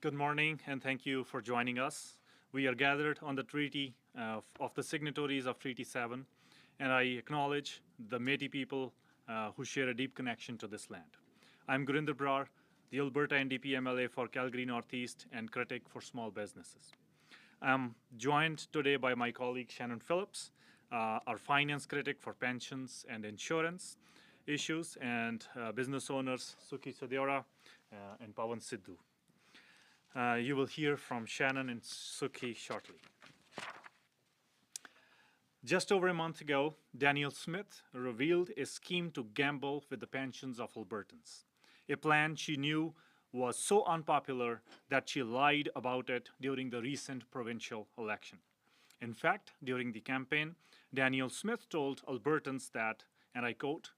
Good morning, and thank you for joining us. We are gathered on the treaty of the signatories of Treaty 7, and I acknowledge the Métis people who share a deep connection to this land. I'm Gurinder Brar, the Alberta NDP MLA for Calgary-North East and Critic for small businesses. I'm joined today by my colleague Shannon Phillips, our finance critic for pensions and insurance issues, and business owners Suki Sadeora and Pawan Sidhu. You will hear from Shannon and Suki shortly. Just over a month ago, Danielle Smith revealed a scheme to gamble with the pensions of Albertans, a plan she knew was so unpopular that she lied about it during the recent provincial election. In fact, during the campaign, Danielle Smith told Albertans that, and I quote,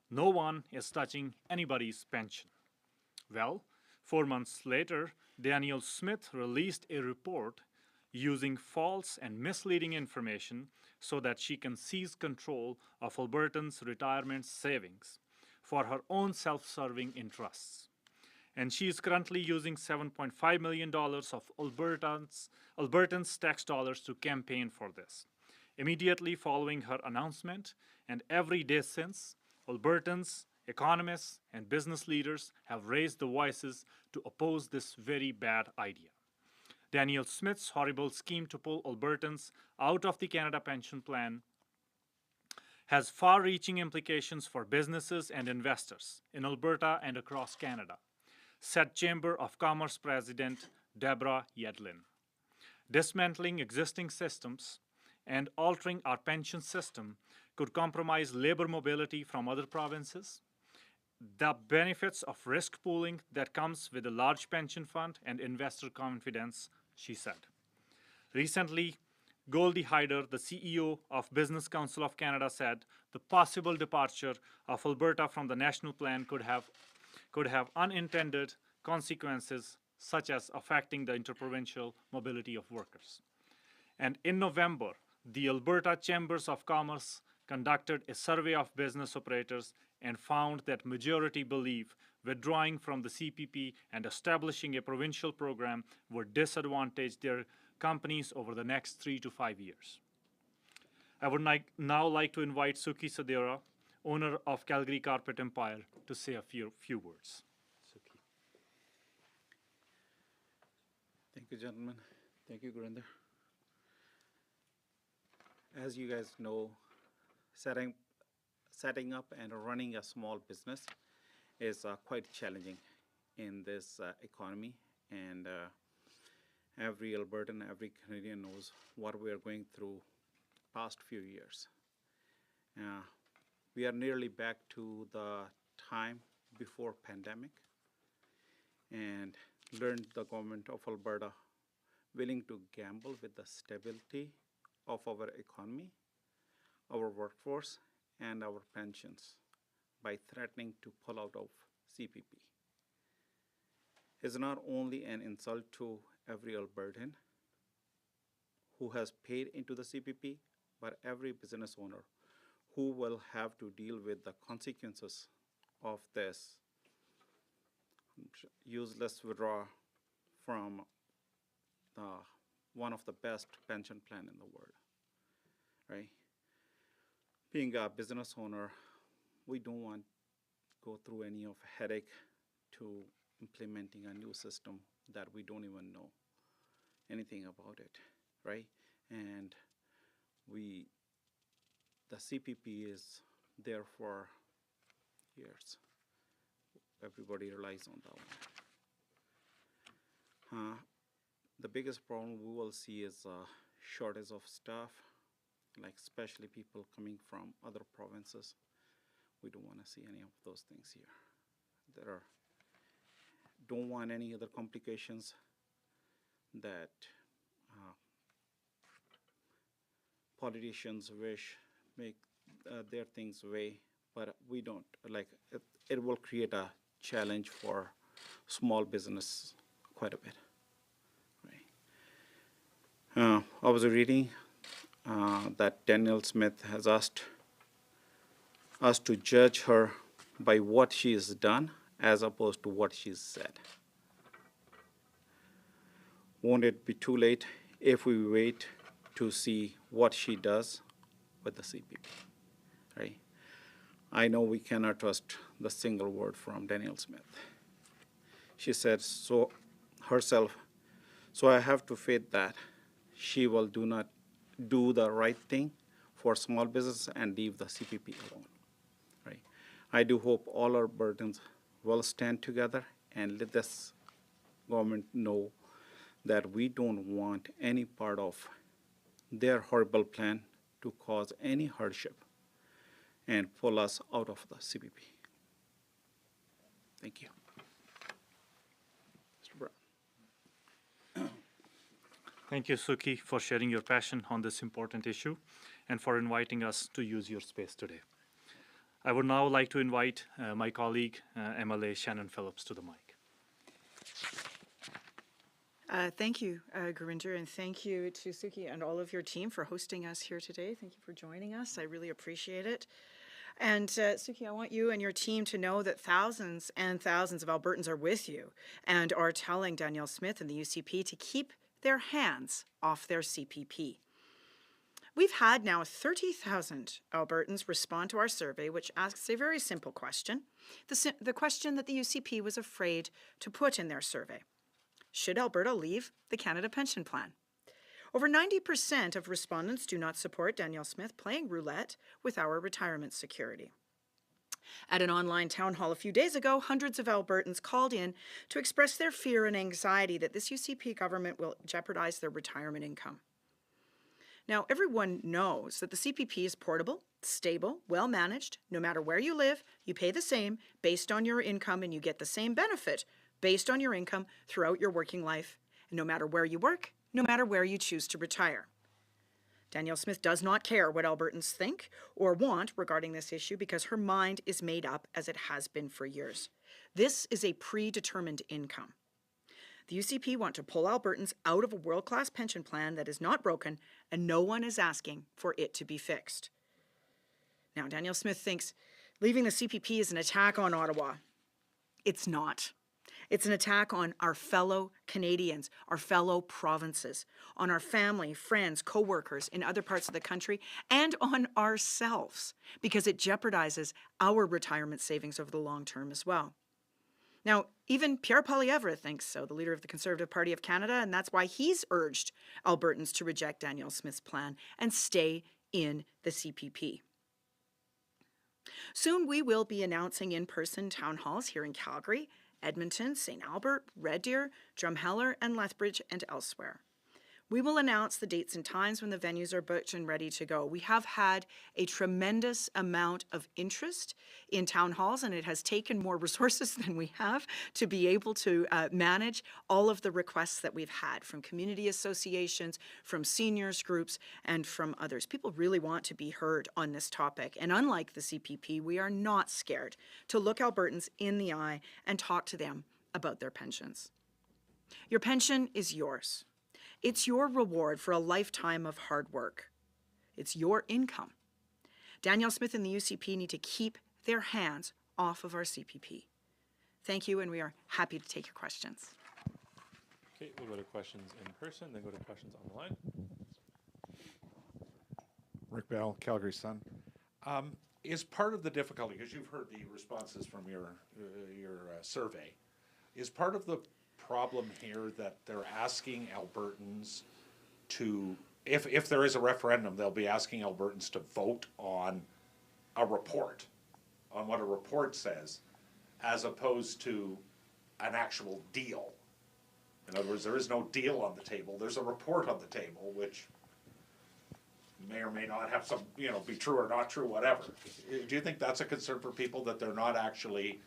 "No one is touching anybody's pension." Well, 4 months later, Danielle Smith released a report using false and misleading information so that she can seize control of Albertans' retirement savings for her own self-serving interests. And she is currently using $7.5 million of Albertans' tax dollars to campaign for this. Immediately following her announcement, and every day since, Albertans, economists, and business leaders have raised their voices to oppose this very bad idea. Danielle Smith's horrible scheme to pull Albertans out of the Canada Pension Plan has far-reaching implications for businesses and investors in Alberta and across Canada, said Chamber of Commerce President Deborah Yedlin. Dismantling existing systems and altering our pension system could compromise labor mobility from other provinces, the benefits of risk pooling that comes with a large pension fund, and investor confidence, she said. Recently, Goldie Hyder, the CEO of Business Council of Canada, said the possible departure of Alberta from the national plan could have unintended consequences, such as affecting the interprovincial mobility of workers. And in November, the Alberta Chambers of Commerce conducted a survey of business operators and found that majority believe withdrawing from the CPP and establishing a provincial program would disadvantage their companies over the next 3 to 5 years. I would now like to invite Suki Sadeora, owner of Calgary Carpet Empire, to say a few words. Suki. Thank you, gentlemen. Thank you, Gurinder. As you guys know, setting up and running a small business is quite challenging in this economy, and every Albertan, every Canadian knows what we are going through past few years. We are nearly back to the time before pandemic, and learned the government of Alberta willing to gamble with the stability of our economy, our workforce, and our pensions by threatening to pull out of CPP. It's not only an insult to every Albertan who has paid into the CPP, but every business owner who will have to deal with the consequences of this useless withdrawal from one of the best pension plan in the world, right? Being a business owner, we don't want to go through any of headache to implementing a new system that we don't even know anything about it, right? And the CPP is there for years. Everybody relies on that one. The biggest problem we will see is shortage of staff, like especially people coming from other provinces. We don't want to see any of those things here. Don't want any other complications that politicians wish make their things way, but we don't. Like it will create a challenge for small business quite a bit. Right. I was reading that Danielle Smith has asked us to judge her by what she has done as opposed to what she's said. won't it be too late if we wait to see what she does with the CPP, right? I know we cannot trust the single word from Danielle Smith. She said so herself, so I have to faith that she will not do the right thing for small business and leave the CPP alone, right? I do hope all our burdens will stand together and let this government know that we don't want any part of their horrible plan to cause any hardship and pull us out of the CPP. Thank you. Mr. Brown. Thank you, Suki, for sharing your passion on this important issue and for inviting us to use your space today. I would now like to invite my colleague, MLA Shannon Phillips, to the mic. Thank you, Gurinder, and thank you to Suki and all of your team for hosting us here today. Thank you for joining us. I really appreciate it. And Suki, I want you and your team to know that thousands and thousands of Albertans are with you and are telling Danielle Smith and the UCP to keep their hands off their CPP. We've had now 30,000 Albertans respond to our survey, which asks a very simple question, the question that the UCP was afraid to put in their survey. Should Alberta leave the Canada Pension Plan? Over 90% of respondents do not support Danielle Smith playing roulette with our retirement security. At an online town hall a few days ago, hundreds of Albertans called in to express their fear and anxiety that this UCP government will jeopardize their retirement income. Now, everyone knows that the CPP is portable, stable, well-managed. No matter where you live, you pay the same based on your income and you get the same benefit based on your income throughout your working life, and no matter where you work, no matter where you choose to retire. Danielle Smith does not care what Albertans think or want regarding this issue because her mind is made up as it has been for years. This is a predetermined income. The UCP want to pull Albertans out of a world-class pension plan that is not broken, and no one is asking for it to be fixed. Now, Danielle Smith thinks leaving the CPP is an attack on Ottawa. It's not. It's an attack on our fellow Canadians, our fellow provinces, on our family, friends, co-workers in other parts of the country, and on ourselves, because it jeopardizes our retirement savings over the long term as well. Now, even Pierre Poilievre thinks so, the leader of the Conservative Party of Canada, and that's why he's urged Albertans to reject Danielle Smith's plan and stay in the CPP. Soon we will be announcing in-person town halls here in Calgary, Edmonton, St. Albert, Red Deer, Drumheller, and Lethbridge, and elsewhere. We will announce the dates and times when the venues are booked and ready to go. We have had a tremendous amount of interest in town halls, and it has taken more resources than we have to be able to manage all of the requests that we've had from community associations, from seniors groups, and from others. People really want to be heard on this topic, and unlike the CPP, we are not scared to look Albertans in the eye and talk to them about their pensions. Your pension is yours. It's your reward for a lifetime of hard work. It's your income. Danielle Smith and the UCP need to keep their hands off of our CPP. Thank you, and we are happy to take your questions. Okay, we'll go to questions in person, then go to questions on the line. Rick Bell, Calgary Sun. Is part of the difficulty, because you've heard the responses from your survey, is part of the problem here that they're asking Albertans to, if there is a referendum, they'll be asking Albertans to vote on a report, on what a report says, as opposed to an actual deal. In other words, there is no deal on the table. There's a report on the table, which may or may not have some, be true or not true, whatever. Do you think that's a concern for people, that they're not actually,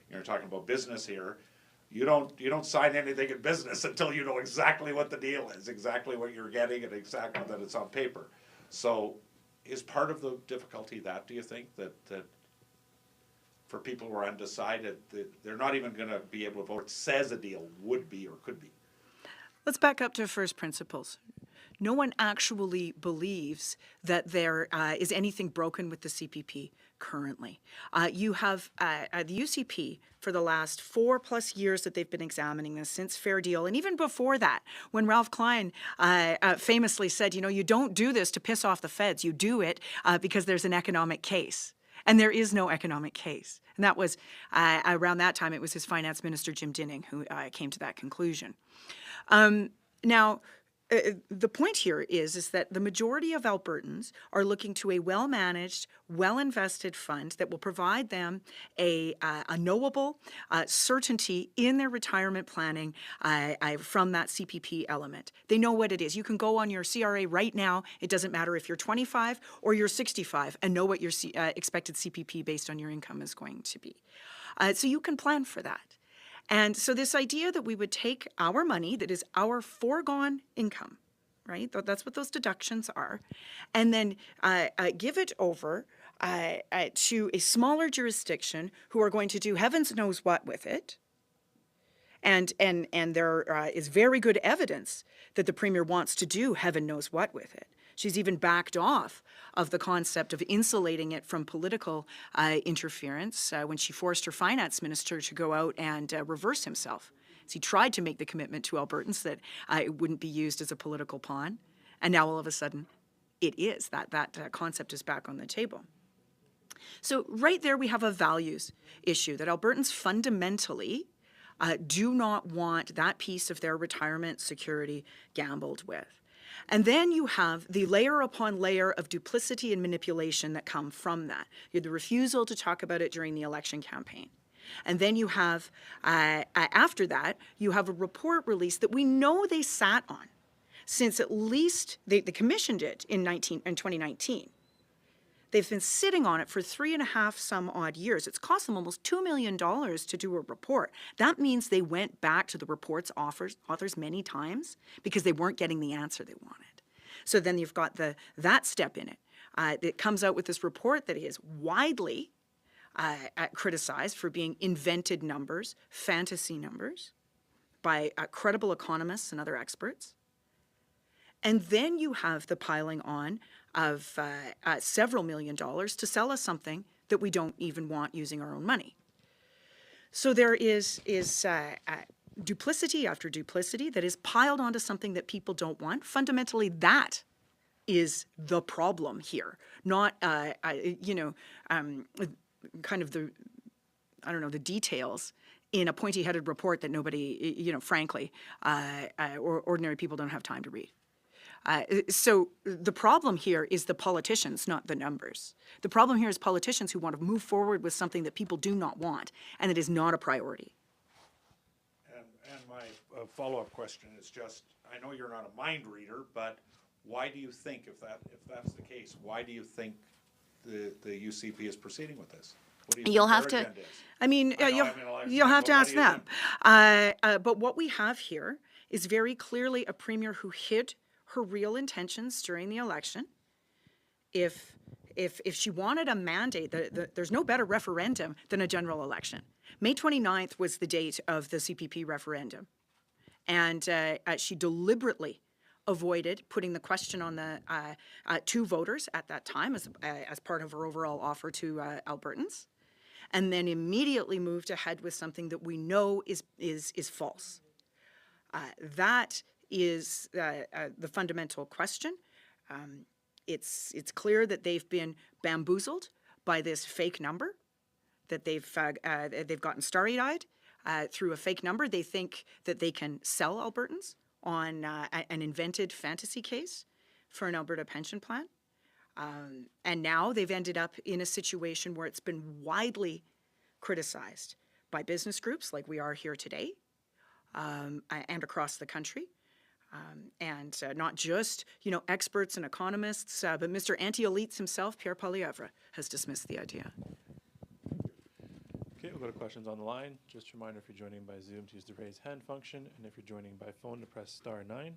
you're talking about business here, you don't sign anything in business until you know exactly what the deal is, exactly what you're getting, and exactly that it's on paper. So is part of the difficulty that, do you think, that for people who are undecided, that they're not even going to be able to vote, says a deal would be or could be? Let's back up to first principles. No one actually believes that there is anything broken with the CPP. currently. You have the UCP for the last 4+ years that they've been examining this, since Fair Deal, and even before that, when Ralph Klein famously said, you know, you don't do this to piss off the feds, you do it because there's an economic case. And there is no economic case. And that was, around that time, it was his finance minister, Jim Dinning, who came to that conclusion. Now, the point here is that the majority of Albertans are looking to a well-managed, well-invested fund that will provide them a knowable certainty in their retirement planning from that CPP element. They know what it is. You can go on your CRA right now. It doesn't matter if you're 25 or you're 65 and know what your expected CPP based on your income is going to be. So you can plan for that. And so this idea that we would take our money, that is our foregone income, right? That's what those deductions are, and then give it over to a smaller jurisdiction who are going to do heavens knows what with it. And there is very good evidence that the Premier wants to do heaven knows what with it. She's even backed off of the concept of insulating it from political interference when she forced her finance minister to go out and reverse himself. So he tried to make the commitment to Albertans that it wouldn't be used as a political pawn, and now all of a sudden it is. That concept is back on the table. So right there we have a values issue, that Albertans fundamentally do not want that piece of their retirement security gambled with. And then you have the layer upon layer of duplicity and manipulation that come from that. You have the refusal to talk about it during the election campaign. And then you have, after that, you have a report release that we know they sat on since at least, they commissioned it in 2019. They've been sitting on it for 3.5 some odd years. It's cost them almost $2 million to do a report. That means they went back to the report's authors many times because they weren't getting the answer they wanted. So then you've got that step in it. It comes out with this report that is widely criticized for being invented numbers, fantasy numbers, by credible economists and other experts. And then you have the piling on of several $1 million to sell us something that we don't even want using our own money. So there is duplicity after duplicity that is piled onto something that people don't want. Fundamentally, that is the problem here, not, kind of the, the details in a pointy-headed report that nobody, frankly, or ordinary people don't have time to read. So the problem here is the politicians, not the numbers. The problem here is politicians who want to move forward with something that people do not want, and it is not a priority. And my follow-up question is just, I know you're not a mind reader, but why do you think, if that's the case, why do you think the UCP is proceeding with this? What do you You'll think have their to, agenda is? I mean, you'll have to ask them. But what we have here is very clearly a premier who hid her real intentions during the election. If she wanted a mandate, there's no better referendum than a general election. May 29th was the date of the CPP referendum. And she deliberately avoided putting the question on the to voters at that time as part of her overall offer to Albertans, and then immediately moved ahead with something that we know is false. That is the fundamental question. It's clear that they've been bamboozled by this fake number, that they've gotten starry-eyed through a fake number. They think that they can sell Albertans on an invented fantasy case for an Alberta pension plan. And now they've ended up in a situation where it's been widely criticized by business groups like we are here today, and across the country. And not just, experts and economists, but Mr. Anti-Elites himself, Pierre Poilievre, has dismissed the idea. Okay, we'll go to questions on the line. Just a reminder, if you're joining by Zoom, to use the raise hand function, and if you're joining by phone, to press *9.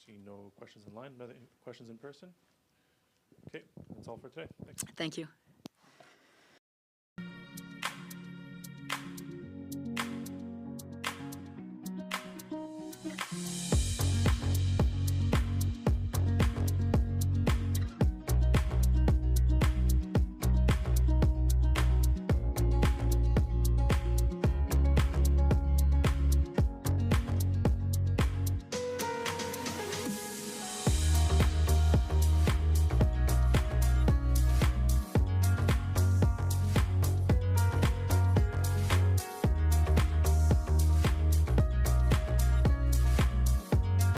Seeing no questions in line, questions in person? Okay, that's all for today. Thanks. Thank you.